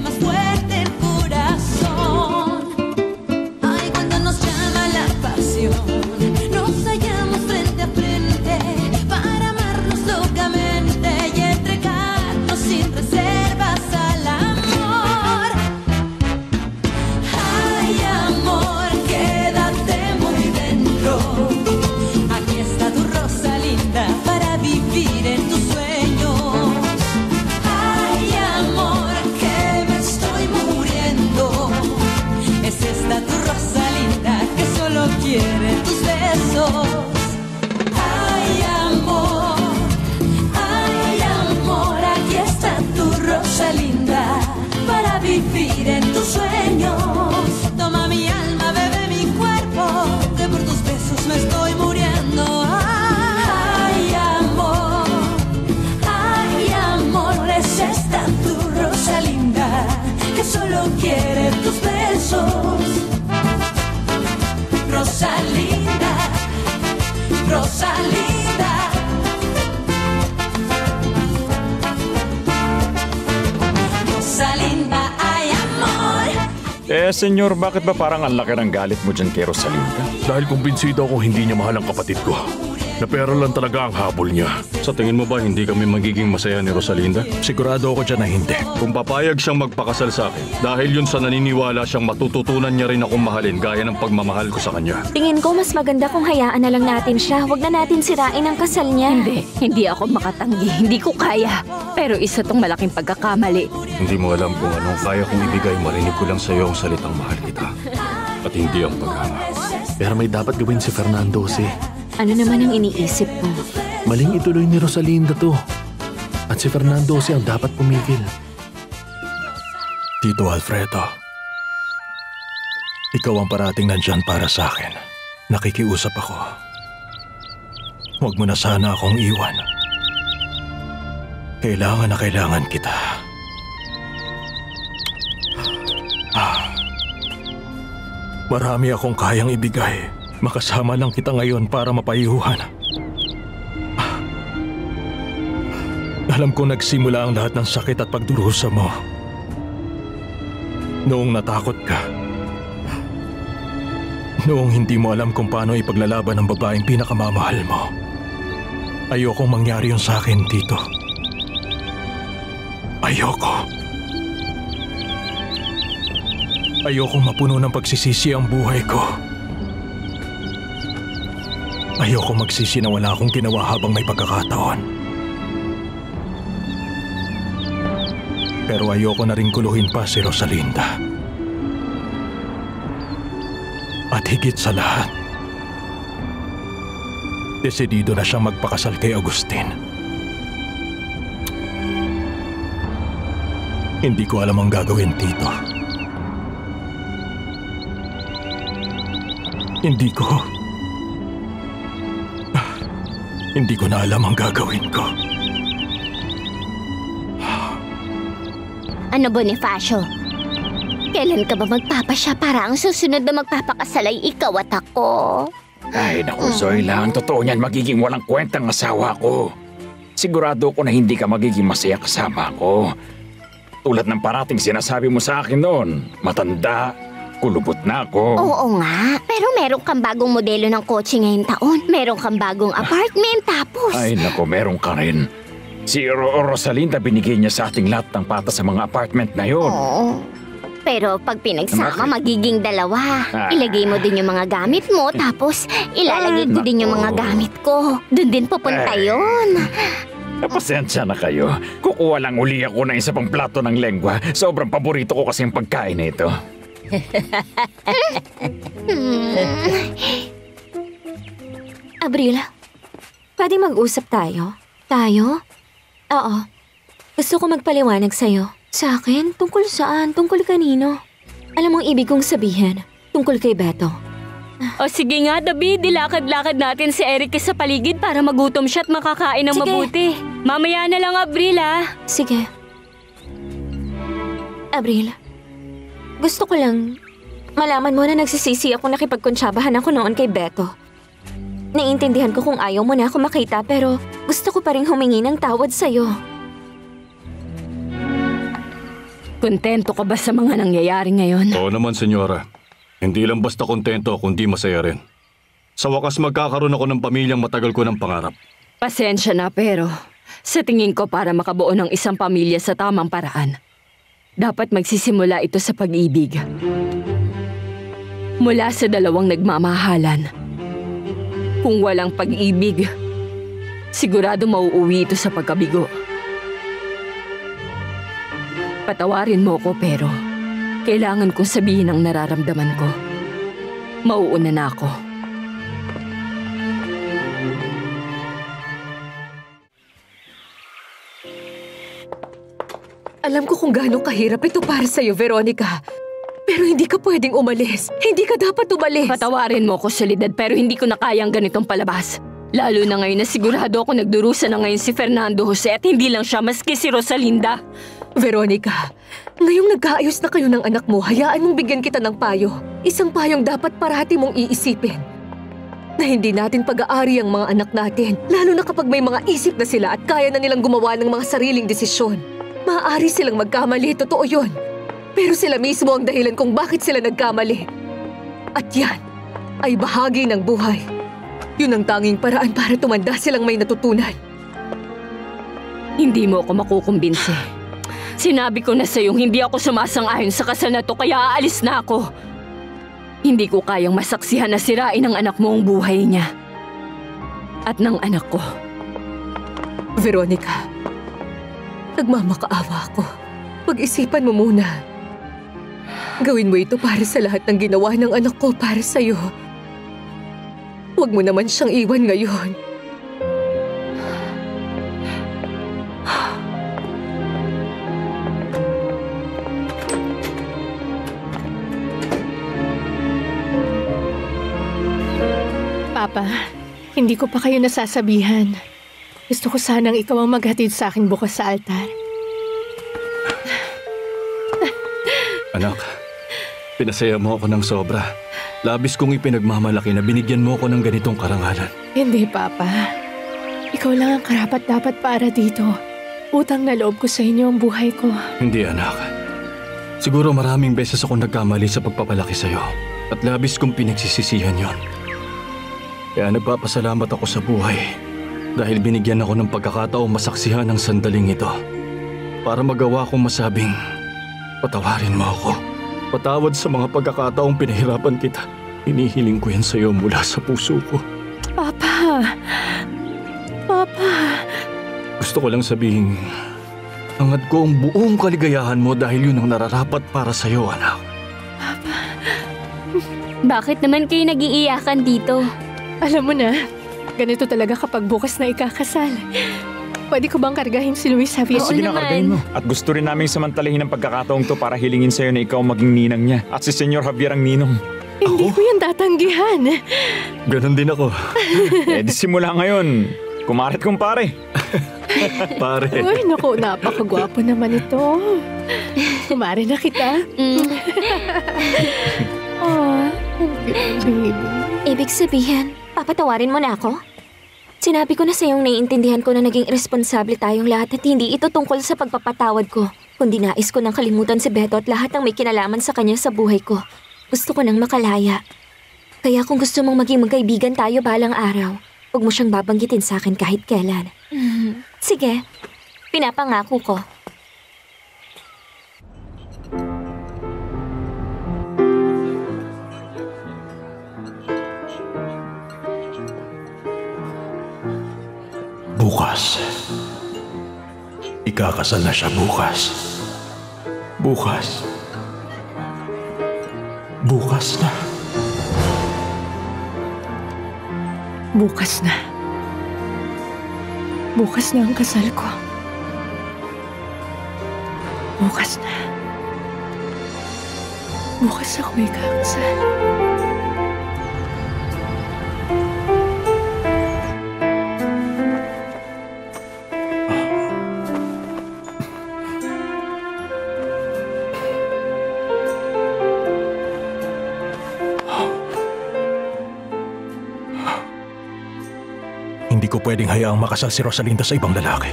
más fuerte el corazón. Ay, cuando nos llama la pasión, nos hallamos frente a frente para amarnos locamente y entregarnos sin reservas al amor. Ay, amor, quédate muy dentro. Aquí está tu rosa linda para vivir en tus sueños. Ay, amor, que me estoy muriendo. Es esta tu rosa linda que solo quiere tus besos. Ay, amor, aquí está tu rosa linda para vivir en tus sueños. Toma mi alma, bebe mi cuerpo, que por tus besos me estoy muriendo. Ay, amor, es esta tu rosa linda que solo quiere tus besos. Rosa linda, rosa linda. Rosa linda, ay, amor. Senyor, bakit ba parang ang laki ng galit mo dyan kay Rosalinda? Dahil kumbinsido akong hindi niya mahal ang kapatid ko. Na pera lang talaga ang habol niya. Sa tingin mo ba hindi kami magiging masaya ni Rosalinda? Sigurado ako dyan na hindi. Kung papayag siyang magpakasal sa akin, dahil yun sa naniniwala siyang matututunan niya rin akong mahalin gaya ng pagmamahal ko sa kanya. Tingin ko mas maganda kung hayaan na lang natin siya. Huwag na natin sirain ang kasal niya. Hindi ako makatanggi. Hindi ko kaya. Pero isa tong malaking pagkakamali. Hindi mo alam kung anong kaya kong ibigay, marinig ko lang sa iyo ang salitang mahal kita. At hindi ang paghanga. Pero may dapat gawin si Fernando si. Ano naman ang iniisip mo? Maling ituloy ni Rosalinda to. At si Fernando si ang dapat pumigil. Tito Alfredo, ikaw ang parating nandyan para sa akin. Nakikiusap ako. Huwag mo na sana akong iwan. Kailangan na kailangan kita. Marami akong kayang ibigay. Makasama lang kita ngayon para mapayuhan. Alam kong nagsimula ang lahat ng sakit at pagdurusa mo. Noong natakot ka. Noong hindi mo alam kung paano ipaglalaban ang babaeng pinakamamahal mo. Ayokong mangyari yun sa akin, Tito. Ayoko. Ayokong mapuno ng pagsisisi ang buhay ko. Ayoko magsisi na wala akong ginawa habang may pagkakataon. Pero ayoko na rin kuluhin pa si Rosalinda. At higit sa lahat, desidido na siyang magpakasal kay Agustin. Hindi ko alam ang gagawin, Tito. Hindi ko na alam ang gagawin ko. Ano, Bonifacio? Kailan ka ba magpapasya para ang susunod na magpapakasal ay ikaw at ako? Ay, naku, Zoila. Ang totoo niyan, magiging walang kwentang asawa ko. Sigurado ko na hindi ka magiging masaya kasama ko. Tulad ng parating sinasabi mo sa akin noon, matanda, kulubot na ako. Oo nga, pero meron kang bagong modelo ng kotse ngayong taon. Meron kang bagong apartment, tapos... Ay, naku, meron ka rin. Si Rosalinda binigay niya sa ating lahat ng patas sa mga apartment na yun. Oo. Pero pag pinagsama, magiging dalawa. Ilagay mo din yung mga gamit mo, tapos ilalagay ko din yung mga gamit ko. Doon din pupunta yun. Pasensya na kayo. Kukuha lang uli ako ng isa pang plato ng lengwa. Sobrang paborito ko kasi ang pagkain nito. Abril, pwede mag-usap tayo? Tayo? Oo. Gusto ko magpaliwanag sa'yo. Sa akin? Tungkol saan? Tungkol kanino? Alam mong ibig kong sabihin. Tungkol kay Beto. O sige nga, David, dilakad-lakad natin si Eric sa paligid para magutom siya at makakain ng mabuti. Mamaya na lang, Abril, ah. Sige. Abril, gusto ko lang malaman mo na nagsisisi ako nakipagkuntsabahan ako noon kay Beto. Naiintindihan ko kung ayaw mo na ako makita pero gusto ko pa rin humingi ng tawad sa'yo. Kontento ka ba sa mga nangyayari ngayon? Oo naman, senyora. Hindi lang basta kontento, kundi masaya rin. Sa wakas magkakaroon ako ng pamilyang matagal ko ng pangarap. Pasensya na pero sa tingin ko para makabuo ng isang pamilya sa tamang paraan, dapat magsisimula ito sa pag-ibig. Mula sa dalawang nagmamahalan. Kung walang pag-ibig, sigurado mauuwi ito sa pagkabigo. Patawarin mo ko pero kailangan kong sabihin ang nararamdaman ko. Mauuna na ako. Alam ko kung gaano kahirap ito para sa'yo, Veronica. Pero hindi ka pwedeng umalis. Hindi ka dapat umalis. Patawarin mo ko, Soledad, pero hindi ko na kayang ganitong palabas. Lalo na ngayon na sigurado ako nagdurusa na ngayon si Fernando Jose at hindi lang siya maski si Rosalinda. Veronica, ngayong nagkaayos na kayo ng anak mo, hayaan mong bigyan kita ng payo. Isang payong dapat parati mong iisipin. Na hindi natin pag-aari ang mga anak natin, lalo na kapag may mga isip na sila at kaya na nilang gumawa ng mga sariling desisyon. Maaari silang magkamali, totoo yun. Pero sila mismo ang dahilan kung bakit sila nagkamali. At yan ay bahagi ng buhay. Yun ang tanging paraan para tumanda silang may natutunan. Hindi mo ako makukumbinsi. Sinabi ko na sa'yong hindi ako sumasang-ayon sa kasal na to kaya aalis na ako. Hindi ko kayang masaksihan na sirain ng anak mo ang buhay niya. At ng anak ko. Veronica, nagmamakaawa ako. Pag-isipan mo muna. Gawin mo ito para sa lahat ng ginawa ng anak ko para sa'yo. Huwag mo naman siyang iwan ngayon. Papa, hindi ko pa kayo nasasabihan. Gusto ko sanang ikaw ang maghatid sa akin bukas sa altar. Anak, pinasaya mo ako ng sobra. Labis kong ipinagmamalaki na binigyan mo ako ng ganitong karangalan. Hindi, Papa. Ikaw lang ang karapat-dapat para dito. Utang na loob ko sa inyo ang buhay ko. Hindi, anak. Siguro maraming beses ako nagkamali sa pagpapalaki sa'yo at labis kong pinagsisisihan yon. Kaya nagpapasalamat ako sa buhay dahil binigyan ako ng pagkakataong masaksihan ng sandaling ito para magawa kong masabing patawarin mo ako. Patawad sa mga pagkakataong pinahirapan kita. Hinihiling ko yan sa'yo mula sa puso ko. Papa! Papa! Gusto ko lang sabihin, hangad ko ang buong kaligayahan mo dahil yun ang nararapat para sa'yo, anak. Papa! Bakit naman kayo nag-iiyakan dito? Alam mo na, ganito talaga kapag bukas na ikakasal. Pwede ko bang kargahin si Luis Javier? Oo Sige na, naman. kargahin mo. At gusto rin namin samantalahin ang pagkakataong to para hilingin sa'yo na ikaw maging ninang niya. At si Senyor Javier ang ninong. Hindi ko yan tatanggihan. Ganon din ako. Di simula ngayon. Kumaret kumpare. Pare. Uy, naku, napakagwapo naman ito. Kumari na kita. Oh, baby. Ibig sabihin, papatawarin mo na ako? Sinabi ko na sa'yong naiintindihan ko na naging irresponsable tayong lahat at hindi ito tungkol sa pagpapatawad ko, kundi nais ko nang kalimutan si Beto at lahat ng may kinalaman sa kanya sa buhay ko. Gusto ko nang makalaya. Kaya kung gusto mong maging magkaibigan tayo balang araw, huwag mo siyang babanggitin sa akin kahit kailan. Sige, pinapangako ko. Bukas. Ikakasal na siya bukas. Bukas. Bukas na. Bukas na. Bukas na ang kasal ko. Bukas na. Bukas ako ikakasal. Hindi ko pwedeng hayaang makasal si Rosalinda sa ibang lalaki.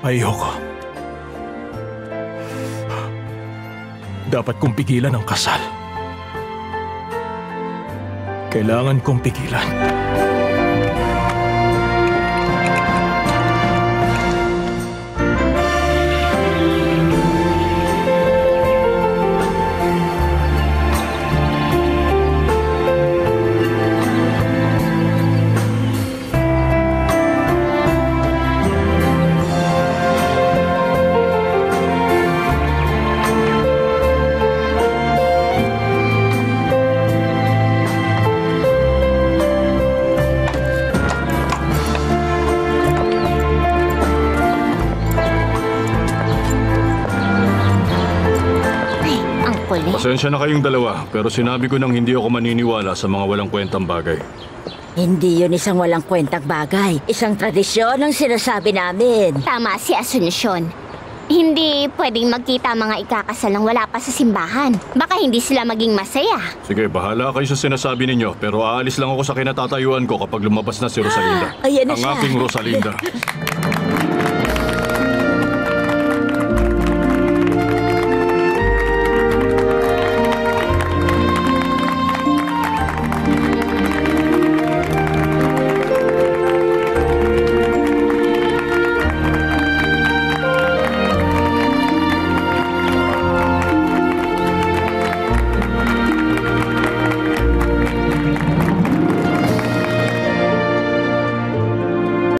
Ayoko. Dapat kong pigilan ang kasal. Kailangan kong pigilan. Pasensya na kayong dalawa, pero sinabi ko nang hindi ako maniniwala sa mga walang kwentang bagay. Hindi yun isang walang kwentang bagay. Isang tradisyon ang sinasabi namin. Tama si Asunsyon. Hindi pwedeng magkita mga ikakasal nang wala pa sa simbahan. Baka hindi sila maging masaya. Sige, bahala kayo sa sinasabi ninyo, pero aalis lang ako sa kinatatayuan ko kapag lumabas na si Rosalinda. Ayan na ang siya. aking Rosalinda.